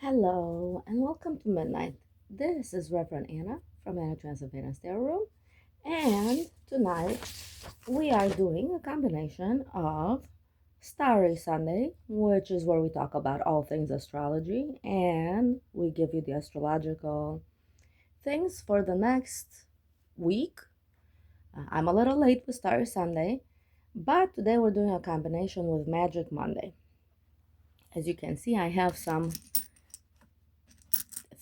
Hello and welcome to Midnight. This is Reverend Anna from Anna Transylvania Tarot Room, and tonight we are doing a combination of Starry Sunday, which is where we talk about all things astrology, and we give you the astrological things for the next week. I'm a little late with Starry Sunday, but today we're doing a combination with Magic Monday. As you can see, I have some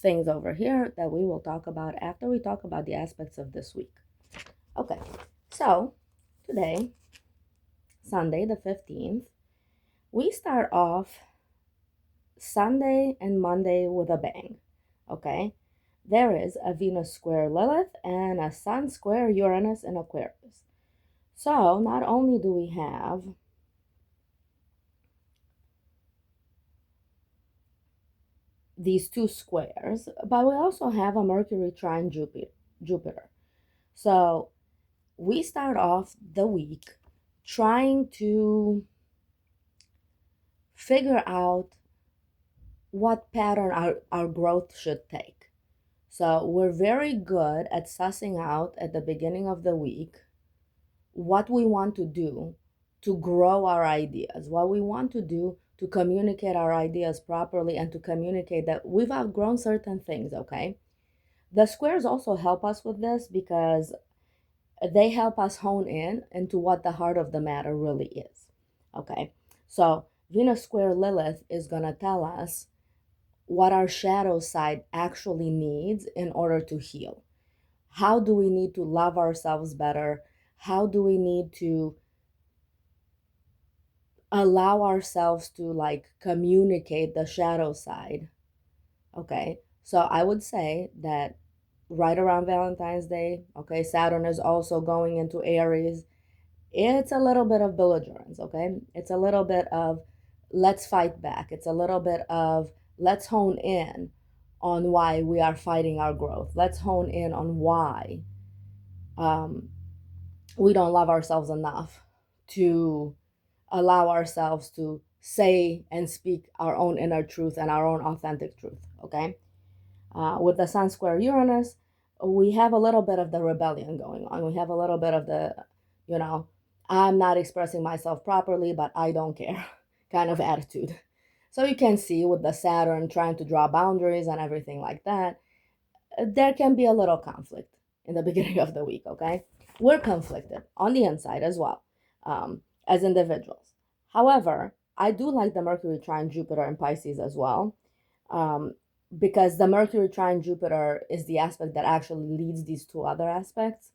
things over here that we will talk about after we talk about the aspects of this week. Okay, so today, Sunday the 15th, we start off Sunday and Monday with a bang. Okay, there is a Venus square Lilith and a Sun square Uranus in Aquarius. So not only do we have these two squares, but we also have a Mercury trine Jupiter. So we start off the week trying to figure out what pattern our growth should take. So we're very good at sussing out at the beginning of the week what we want to do to grow our ideas, what we want to do to communicate our ideas properly and to communicate that we've outgrown certain things, okay? The squares also help us with this because they help us hone in into what the heart of the matter really is. Okay, so Venus square Lilith is going to tell us what our shadow side actually needs in order to heal. How do we need to love ourselves better? How do we need to allow ourselves to communicate the shadow side? Okay, so I would say that right around Valentine's Day, okay, Saturn is also going into Aries. It's a little bit of belligerence, okay? It's a little bit of let's fight back. It's a little bit of let's hone in on why we are fighting our growth. Let's hone in on why we don't love ourselves enough to allow ourselves to say and speak our own inner truth and our own authentic truth, okay? With the Sun square Uranus, we have a little bit of the rebellion going on. We have a little bit of the, you know, I'm not expressing myself properly, but I don't care kind of attitude. So you can see with the Saturn trying to draw boundaries and everything like that, there can be a little conflict in the beginning of the week, okay? We're conflicted on the inside as well, as individuals. However, I do like the Mercury trine Jupiter in Pisces as well. Because the Mercury trine Jupiter is the aspect that actually leads these two other aspects,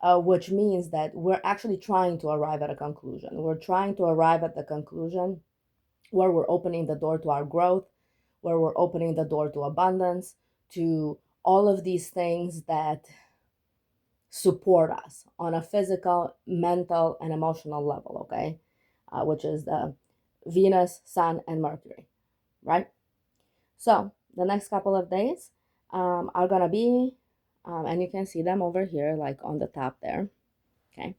which means that we're actually trying to arrive at a conclusion. We're trying to arrive at the conclusion where we're opening the door to our growth, where we're opening the door to abundance, to all of these things that support us on a physical, mental, and emotional level, okay? Which is the Venus, Sun, and Mercury, right? So the next couple of days are gonna be, and you can see them over here, like on the top there. Okay.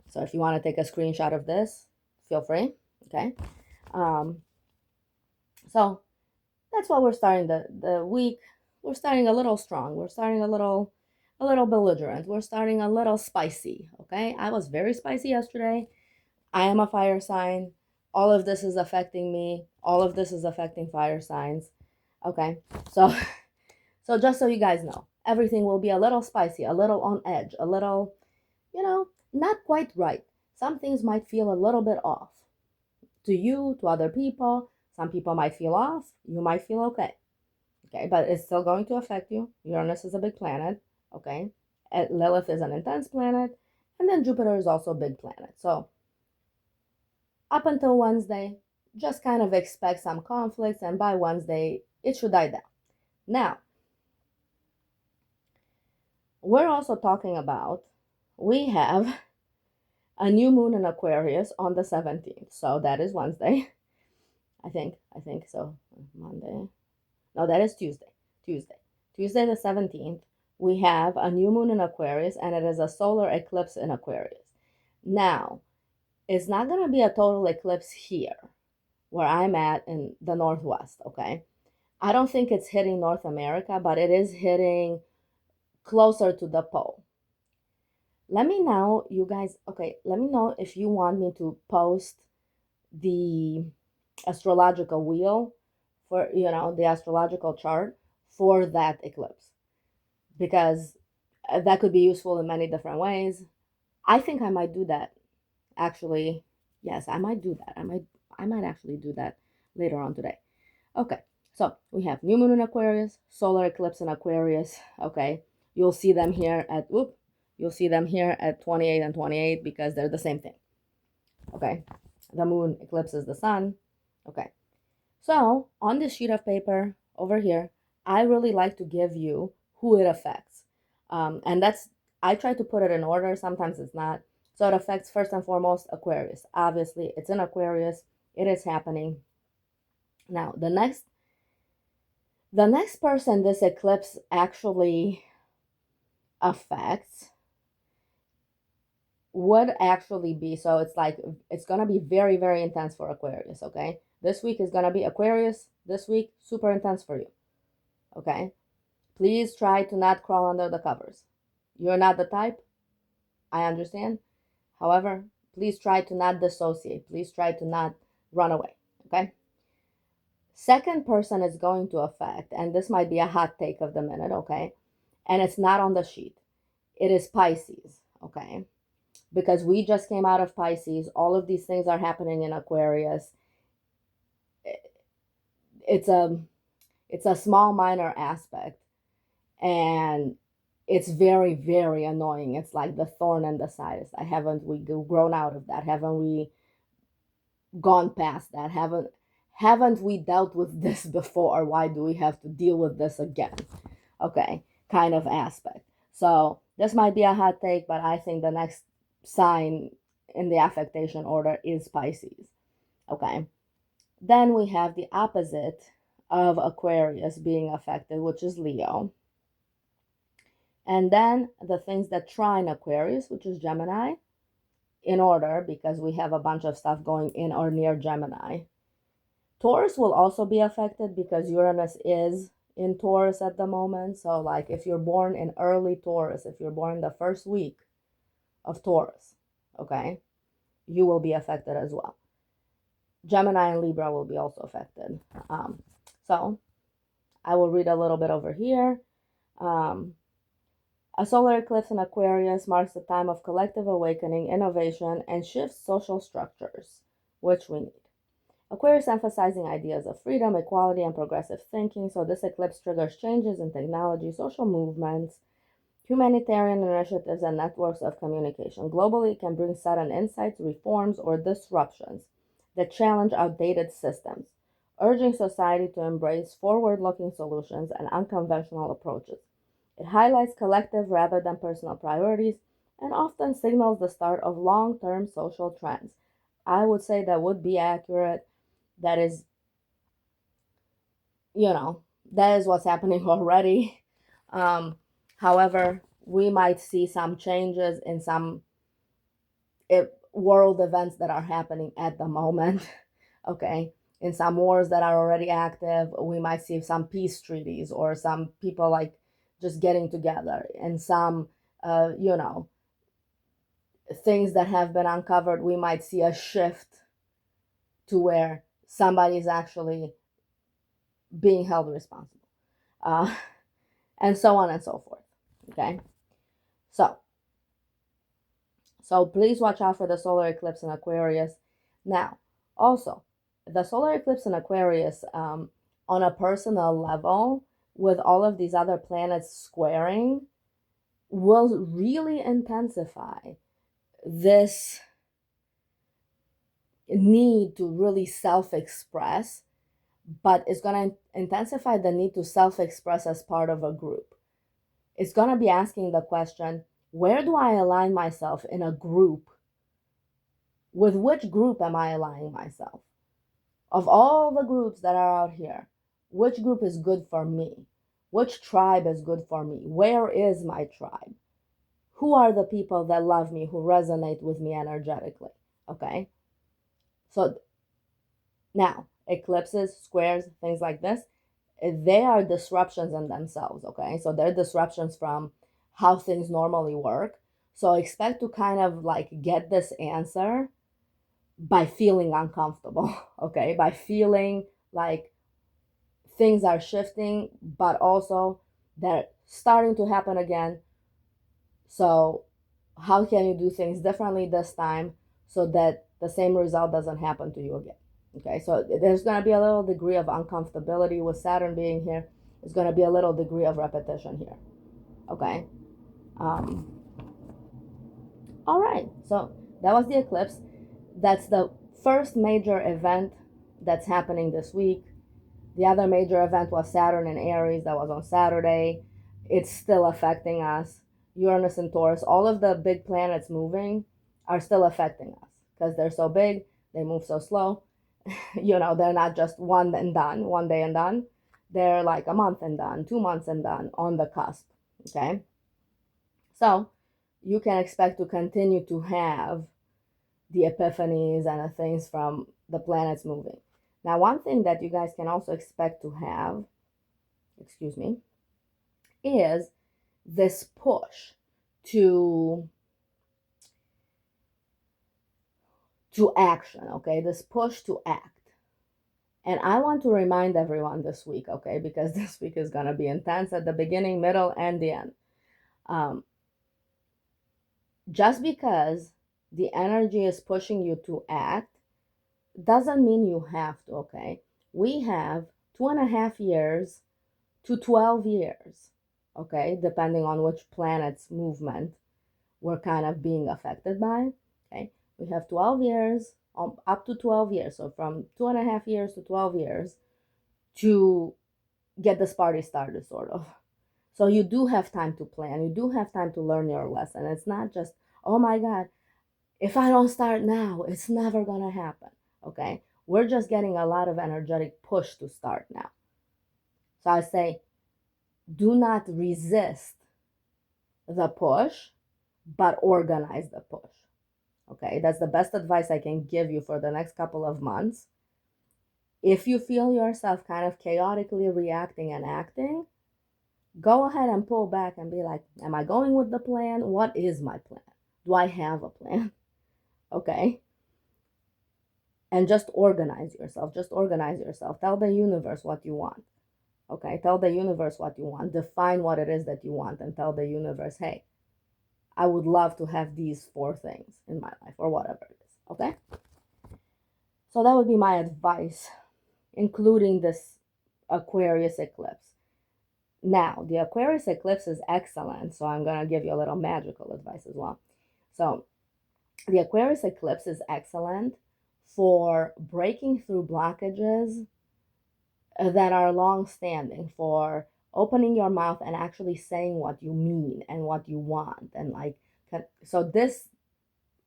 So if you want to take a screenshot of this, feel free. Okay. Um, so that's what we're starting the week. We're starting a little strong. We're starting a little belligerent. We're starting a little spicy. Okay. I was very spicy yesterday. I am a fire sign. All of this is affecting me. All of this is affecting fire signs. Okay. So So just so you guys know, everything will be a little spicy, a little on edge, a little, not quite right. Some things might feel a little bit off. To you, to other people, some people might feel off, you might feel okay. Okay, but it's still going to affect you. Uranus is a big planet, okay? Lilith is an intense planet, and then Jupiter is also a big planet. So up until Wednesday, just kind of expect some conflicts, and by Wednesday, it should die down. Now, we're also talking about, we have a new moon in Aquarius on the 17th. So that is Wednesday. I think so. Monday. No, that is Tuesday. Tuesday the 17th. We have a new moon in Aquarius and it is a solar eclipse in Aquarius. Now, it's not going to be a total eclipse here where I'm at in the Northwest, okay? I don't think it's hitting North America, but it is hitting closer to the pole. Let me know, you guys, okay, let me know if you want me to post the astrological wheel for, the astrological chart for that eclipse, because that could be useful in many different ways. I think I might do that. Actually, yes, I might do that. I might actually do that later on today. Okay, so we have new moon in Aquarius, solar eclipse in Aquarius. Okay, you'll see them here at 28 and 28 because they're the same thing. Okay, the moon eclipses the sun. Okay, so on this sheet of paper over here, I really like to give you who it affects. And I try to put it in order. Sometimes it's not. So it affects first and foremost Aquarius. Obviously, it's in Aquarius. It is happening. Now, the next person this eclipse actually affects would actually be, so it's going to be very, very intense for Aquarius, okay? This week is going to be Aquarius. This week, super intense for you, okay? Please try to not crawl under the covers. You're not the type, I understand. However, please try to not dissociate. Please try to not run away, okay? Second person is going to affect, and this might be a hot take of the minute, okay? And it's not on the sheet. It is Pisces, okay? Because we just came out of Pisces. All of these things are happening in Aquarius. It's a small minor aspect, and it's very, very annoying. It's like the thorn in the side. Haven't we grown out of that? Haven't we gone past that? Haven't we dealt with this before? Why do we have to deal with this again? Okay, kind of aspect. So this might be a hot take, but I think the next sign in the affectation order is Pisces. Okay, then we have the opposite of Aquarius being affected, which is Leo. And then the things that trine Aquarius, which is Gemini, in order, because we have a bunch of stuff going in or near Gemini. Taurus will also be affected because Uranus is in Taurus at the moment. So like if you're born in early Taurus, if you're born the first week of Taurus, okay, you will be affected as well. Gemini and Libra will be also affected. So I will read a little bit over here. A solar eclipse in Aquarius marks a time of collective awakening, innovation, and shifts social structures, which we need. Aquarius emphasizing ideas of freedom, equality, and progressive thinking. So this eclipse triggers changes in technology, social movements, humanitarian initiatives, and networks of communication. Globally, it can bring sudden insights, reforms, or disruptions that challenge outdated systems, urging society to embrace forward-looking solutions and unconventional approaches. It highlights collective rather than personal priorities and often signals the start of long-term social trends. I would say that would be accurate. That is, that is what's happening already. However, we might see some changes in some world events that are happening at the moment. Okay, in some wars that are already active, we might see some peace treaties or some people like just getting together, and some things that have been uncovered, we might see a shift to where somebody is actually being held responsible, and so on and so forth. Okay, so please watch out for the solar eclipse in Aquarius. Now, also, the solar eclipse in Aquarius, on a personal level, with all of these other planets squaring, will really intensify this need to really self-express, but it's going to intensify the need to self-express as part of a group. It's going to be asking the question, where do I align myself in a group? With which group am I aligning myself? Of all the groups that are out here, which group is good for me? Which tribe is good for me? Where is my tribe? Who are the people that love me, who resonate with me energetically? Okay? So now, eclipses, squares, things like this, they are disruptions in themselves, okay? So they're disruptions from how things normally work. So expect to kind of like get this answer by feeling uncomfortable, okay? By feeling like things are shifting, but also they're starting to happen again. So how can you do things differently this time so that the same result doesn't happen to you again? Okay, so there's going to be a little degree of uncomfortability with Saturn being here. There's going to be a little degree of repetition here. Okay. Um, all right. So that was the eclipse. That's the first major event that's happening this week. The other major event was Saturn in Aries. That was on Saturday. It's still affecting us. Uranus and Taurus, all of the big planets moving are still affecting us because they're so big, they move so slow. They're not just one and done, one day and done. They're like a month and done, 2 months and done, on the cusp. Okay. So you can expect to continue to have the epiphanies and the things from the planets moving. Now, one thing that you guys can also expect to have, excuse me, is this push to action, okay? This push to act. And I want to remind everyone this week, okay, because this week is going to be intense at the beginning, middle, and the end. Just because the energy is pushing you to act doesn't mean you have to, okay? We have 2.5 years to 12 years, okay, depending on which planet's movement we're kind of being affected by, okay? We have 12 years, up to 12 years, so from 2.5 years to 12 years to get this party started, sort of. So you do have time to plan. You do have time to learn your lesson. It's not just, oh my God, if I don't start now, it's never going to happen, okay? We're just getting a lot of energetic push to start now. So I say, do not resist the push, but organize the push. Okay, that's the best advice I can give you for the next couple of months. If you feel yourself kind of chaotically reacting and acting, go ahead and pull back and be like, am I going with the plan? What is my plan? Do I have a plan? Okay. And just organize yourself. Just organize yourself. Tell the universe what you want. Okay. Tell the universe what you want. Define what it is that you want and tell the universe, hey, I would love to have these 4 things in my life or whatever it is. Okay. So that would be my advice, including this Aquarius eclipse. Now, the Aquarius eclipse is excellent, so I'm going to give you a little magical advice as well. So, the Aquarius eclipse is excellent for breaking through blockages that are long-standing, for opening your mouth and actually saying what you mean and what you want. And so this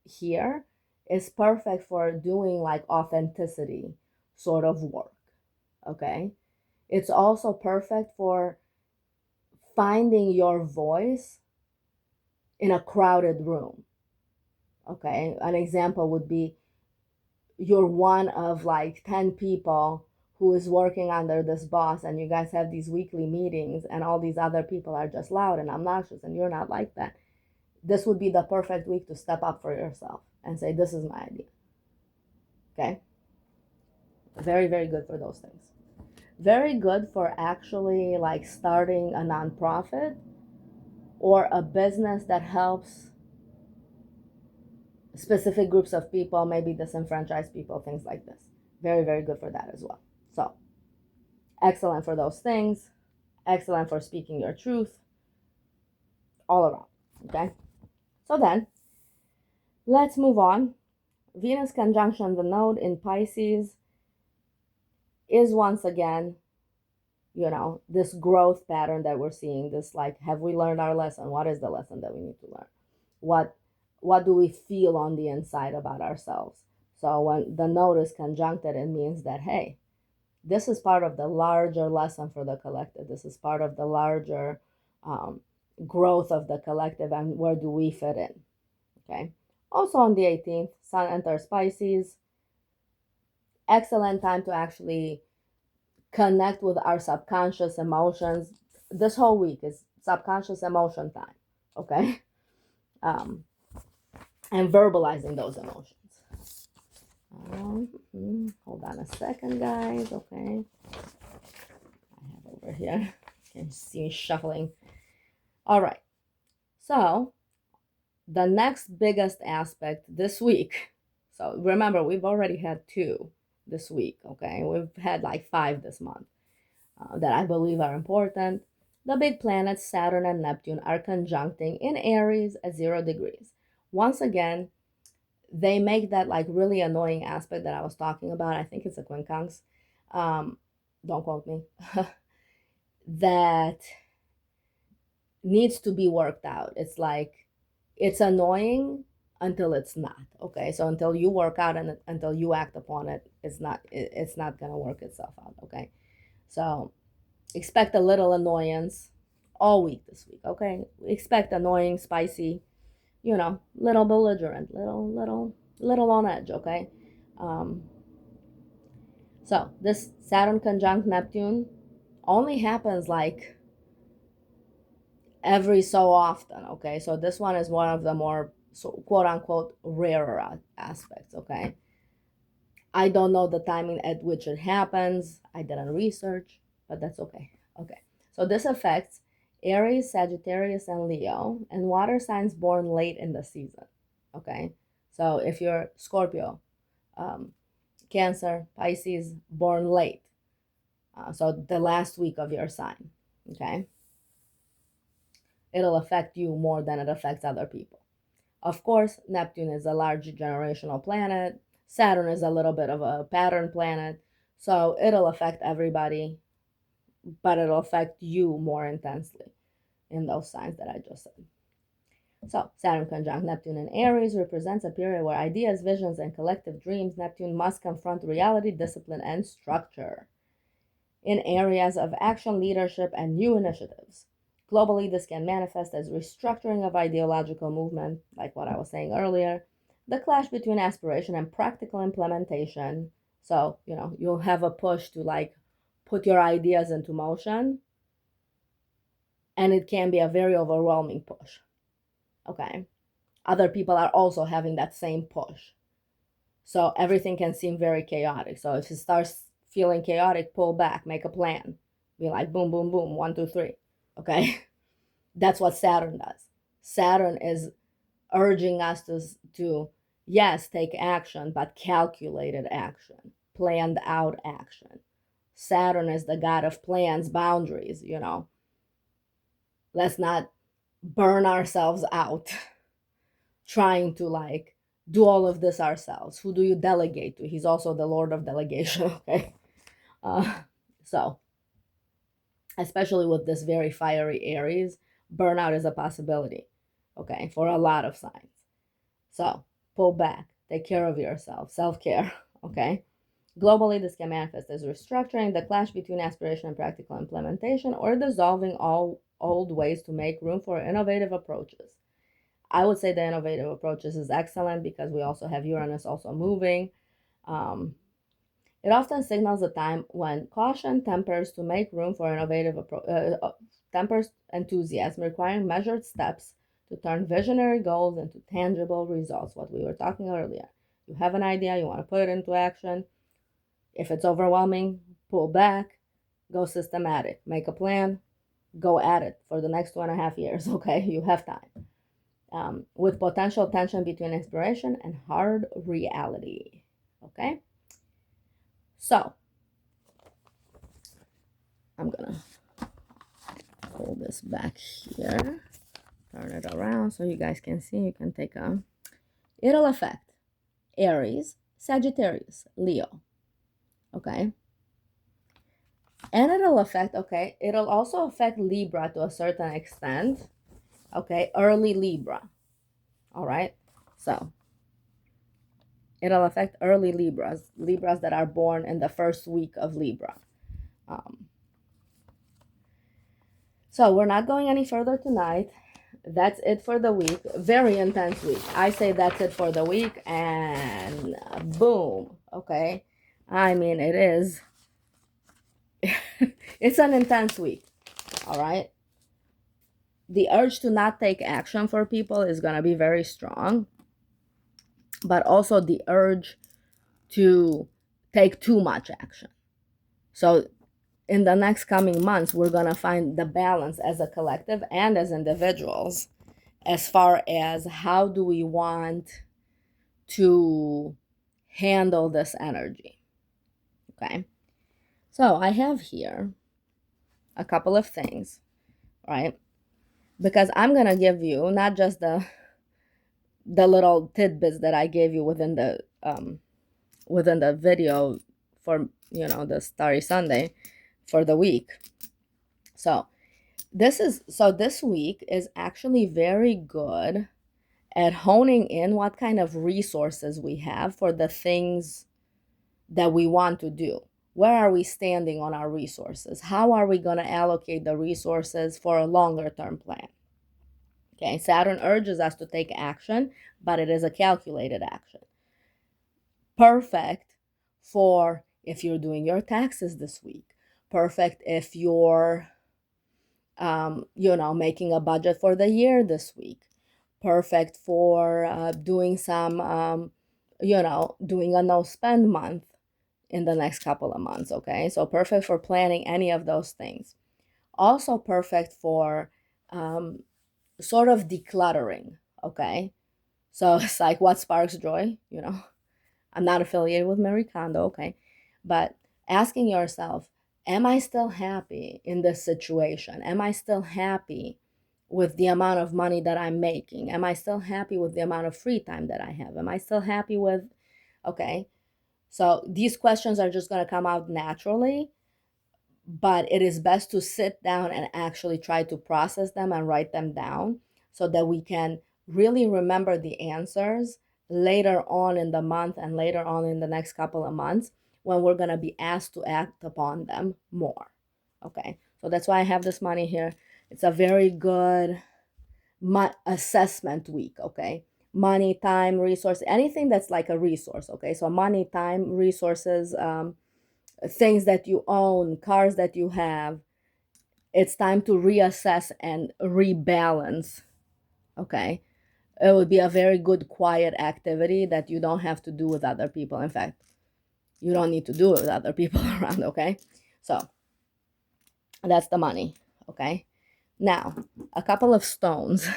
here is perfect for doing like authenticity sort of work, okay? It's also perfect for finding your voice in a crowded room, okay? An example would be you're one of like 10 people who is working under this boss, and you guys have these weekly meetings, and all these other people are just loud and obnoxious, and you're not like that. This would be the perfect week to step up for yourself and say, this is my idea. Okay? Very, very good for those things. Very good for actually like starting a nonprofit or a business that helps specific groups of people, maybe disenfranchised people, things like this. Very, very good for that as well. So, excellent for those things. Excellent for speaking your truth. All around. Okay? So then, let's move on. Venus conjunction the node in Pisces is once again, this growth pattern that we're seeing. This like, have we learned our lesson? What is the lesson that we need to learn? What do we feel on the inside about ourselves? So when the node is conjuncted, it means that, hey, this is part of the larger lesson for the collective. This is part of the larger growth of the collective, and where do we fit in? Okay. Also on the 18th, Sun enters Pisces. Excellent time to actually connect with our subconscious emotions. This whole week is subconscious emotion time, okay? Um, and verbalizing those emotions. Hold on a second, guys, okay? I have over here. You can see me shuffling. All right. So, the next biggest aspect this week. So, remember, we've already had 2 this week, okay? We've had like 5 this month that I believe are important. The big planets, Saturn and Neptune, are conjuncting in Aries at 0 degrees. Once again, they make that like really annoying aspect that I was talking about. I think it's a quincunx. Don't quote me. That needs to be worked out. It's like, it's annoying until it's not, okay? So until you work out and until you act upon it, it's not gonna work itself out, okay? So expect a little annoyance all week this week, okay? Expect annoying, spicy, little belligerent, little on edge, okay? So this Saturn conjunct Neptune only happens like every so often, okay? So this one is one of the more quote unquote rarer aspects, okay? I don't know the timing at which it happens. I didn't research, but that's okay. Okay. So this affects Aries, Sagittarius, and Leo, and water signs born late in the season, okay? So if you're Scorpio, Cancer, Pisces, born late, so the last week of your sign, okay? It'll affect you more than it affects other people. Of course, Neptune is a large generational planet. Saturn is a little bit of a pattern planet. So it'll affect everybody, but it'll affect you more intensely in those signs that I just said. So Saturn conjunct Neptune in Aries represents a period where ideas, visions, and collective dreams, Neptune must confront reality, discipline, and structure in areas of action, leadership, and new initiatives. Globally, this can manifest as restructuring of ideological movement, like what I was saying earlier, the clash between aspiration and practical implementation. So, you'll have a push to like put your ideas into motion, and it can be a very overwhelming push. Okay. Other people are also having that same push. So everything can seem very chaotic. So if it starts feeling chaotic, pull back, make a plan. Be like, boom, boom, boom, 1, 2, 3. Okay. That's what Saturn does. Saturn is urging us to yes, take action, but calculated action, planned out action. Saturn is the god of plans, boundaries, Let's not burn ourselves out trying to like do all of this ourselves. Who do you delegate to? He's also the Lord of delegation, okay? So, especially with this very fiery Aries, burnout is a possibility, okay, for a lot of signs. So, pull back, take care of yourself, self-care, okay? Globally, this can manifest as restructuring, the clash between aspiration and practical implementation, or dissolving all old ways to make room for innovative approaches. I would say the innovative approaches is excellent because we also have Uranus also moving. It often signals a time when caution tempers to make room for innovative tempers enthusiasm, requiring measured steps to turn visionary goals into tangible results. What we were talking earlier. You have an idea, you want to put it into action. If it's overwhelming, pull back, go systematic, make a plan, go at it for the next 2.5 years. Okay, you have time. With potential tension between inspiration and hard reality. Okay? So, I'm gonna pull this back here, turn it around so you guys can see. You can take a. It'll affect Aries, Sagittarius, Leo. Okay? And it'll also affect Libra to a certain extent. Okay? Early Libra. All right? So, it'll affect early Libras that are born in the first week of Libra. So we're not going any further tonight. That's it for the week. Very intense week. I say that's it for the week, and boom. Okay? I mean, it is it's an intense week, all right? The urge to not take action for people is going to be very strong, but also the urge to take too much action. So in the next coming months, we're going to find the balance as a collective and as individuals as far as how do we want to handle this energy. Okay. So I have here a couple of things, right? Because I'm going to give you not just the little tidbits that I gave you within the video for, the Starry Sunday for the week. So this week is actually very good at honing in what kind of resources we have for the things that we want to do. Where are we standing on our resources? How are we going to allocate the resources for a longer term plan? Okay, Saturn urges us to take action, but it is a calculated action. Perfect for if you're doing your taxes this week. Perfect if you're, making a budget for the year this week. Perfect for doing some, doing a no spend month in the next couple of months. Okay, so perfect for planning any of those things. Also perfect for sort of decluttering. Okay, so it's like what sparks joy. I'm not affiliated with Marie Kondo, okay, but asking yourself, am I still happy in this situation? Am I still happy with the amount of money that I'm making? Am I still happy with the amount of free time that I have? Am I still happy with, okay, so these questions are just going to come out naturally, but it is best to sit down and actually try to process them and write them down so that we can really remember the answers later on in the month and later on in the next couple of months when we're going to be asked to act upon them more. Okay, so that's why I have this money here. It's a very good assessment week. Okay, money, time, resource, anything that's like a resource. Okay, so money, time, resources, things that you own, cars that you have. It's time to reassess and rebalance. Okay, it would be a very good quiet activity that you don't have to do with other people. In fact, you don't need to do it with other people around. Okay, so that's the money. Okay, now a couple of stones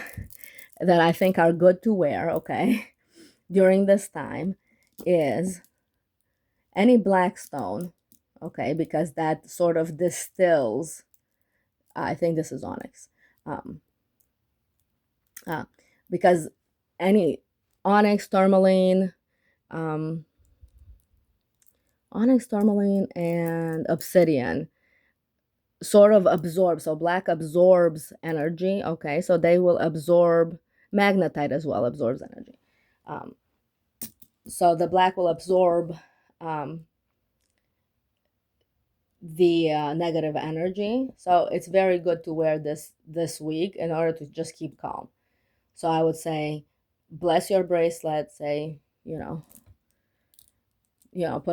that I think are good to wear, okay, during this time is any black stone, okay, because that sort of distills, I think this is onyx, because any onyx, tourmaline, and obsidian sort of absorb. So black absorbs energy, okay, so they will absorb. Magnetite as well absorbs energy. So the black will absorb the negative energy. So it's very good to wear this week in order to just keep calm. So I would say, bless your bracelet. Say, put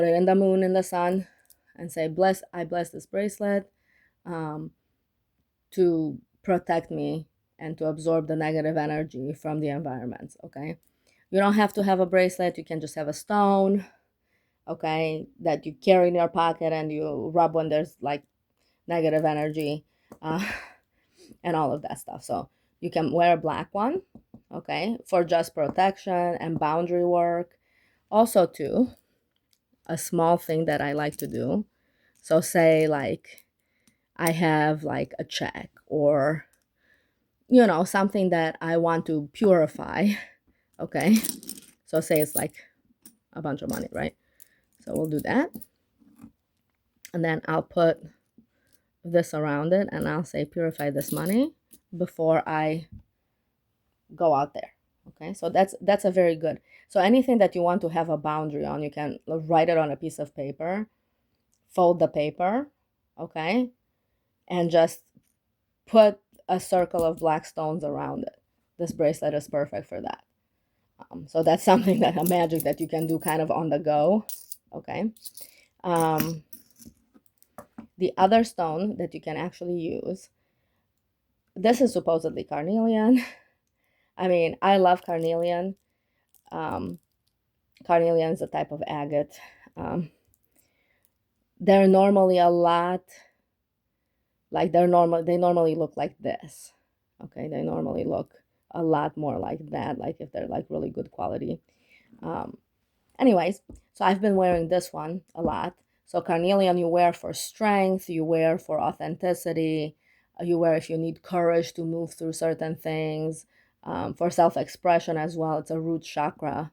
it in the moon, in the sun, and say, I bless this bracelet to protect me and to absorb the negative energy from the environment. Okay, you don't have to have a bracelet. You can just have a stone, okay, that you carry in your pocket and you rub when there's like negative energy, and all of that stuff. So you can wear a black one, okay, for just protection and boundary work. Also, too, a small thing that I like to do. So say like I have like a check or something that I want to purify, okay? So say it's like a bunch of money, right? So we'll do that. And then I'll put this around it and I'll say purify this money before I go out there. Okay, so that's a very good. So anything that you want to have a boundary on, you can write it on a piece of paper, fold the paper, okay, and just put a circle of black stones around it. This bracelet is perfect for that. So that's something that a magic that you can do kind of on the go. Okay. The other stone that you can actually use, this is supposedly carnelian. I mean, I love carnelian. Carnelian is a type of agate. They're normally a lot, like they normally look like this. Okay, they normally look a lot more like that, like if they're like really good quality. Anyways, so I've been wearing this one a lot. So carnelian you wear for strength, you wear for authenticity, you wear if you need courage to move through certain things, for self-expression as well. It's a root chakra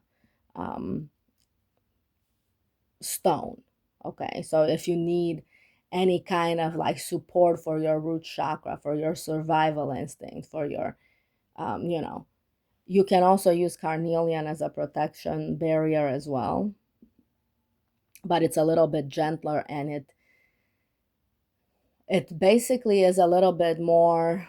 stone. Okay, so if you need any kind of like support for your root chakra, for your survival instinct, for your, you can also use carnelian as a protection barrier as well, but it's a little bit gentler, and it basically is a little bit more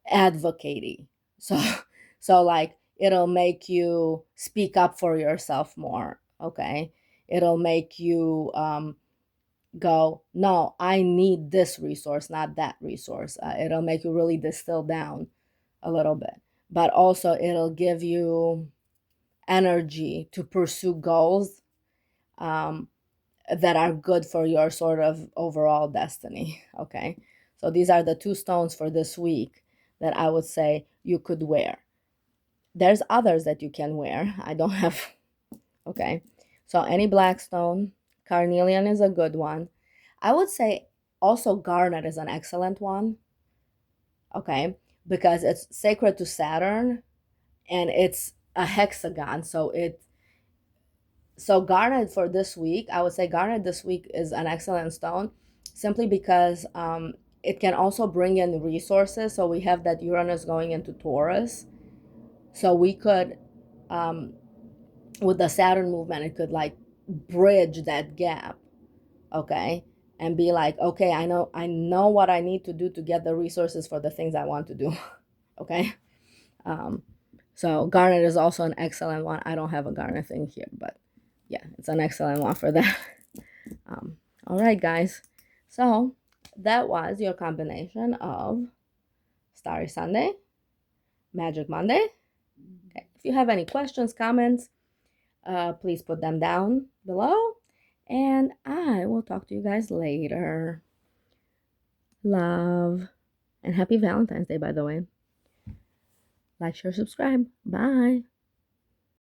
advocating. So like it'll make you speak up for yourself more. Okay, it'll make you go, no, I need this resource, not that resource. It'll make you really distill down a little bit, but also it'll give you energy to pursue goals that are good for your sort of overall destiny. Okay, so these are the two stones for this week that I would say you could wear. There's others that you can wear. I don't have, okay, so any black stone, carnelian is a good one. I would say also garnet is an excellent one, okay, because it's sacred to Saturn and it's a hexagon. So garnet for this week, I would say garnet this week is an excellent stone, simply because it can also bring in resources. So we have that Uranus going into Taurus. So we could, with the Saturn movement, it could like bridge that gap, okay, and be like, okay, I know what I need to do to get the resources for the things I want to do. Okay, so garnet is also an excellent one. I don't have a garnet thing here, but yeah, it's an excellent one for that. All right, guys, so that was your combination of Starry Sunday, Magic Monday. Okay. If you have any questions, comments, please put them down below, and I will talk to you guys later. Love, and happy Valentine's Day, by the way. Like, share, subscribe. Bye.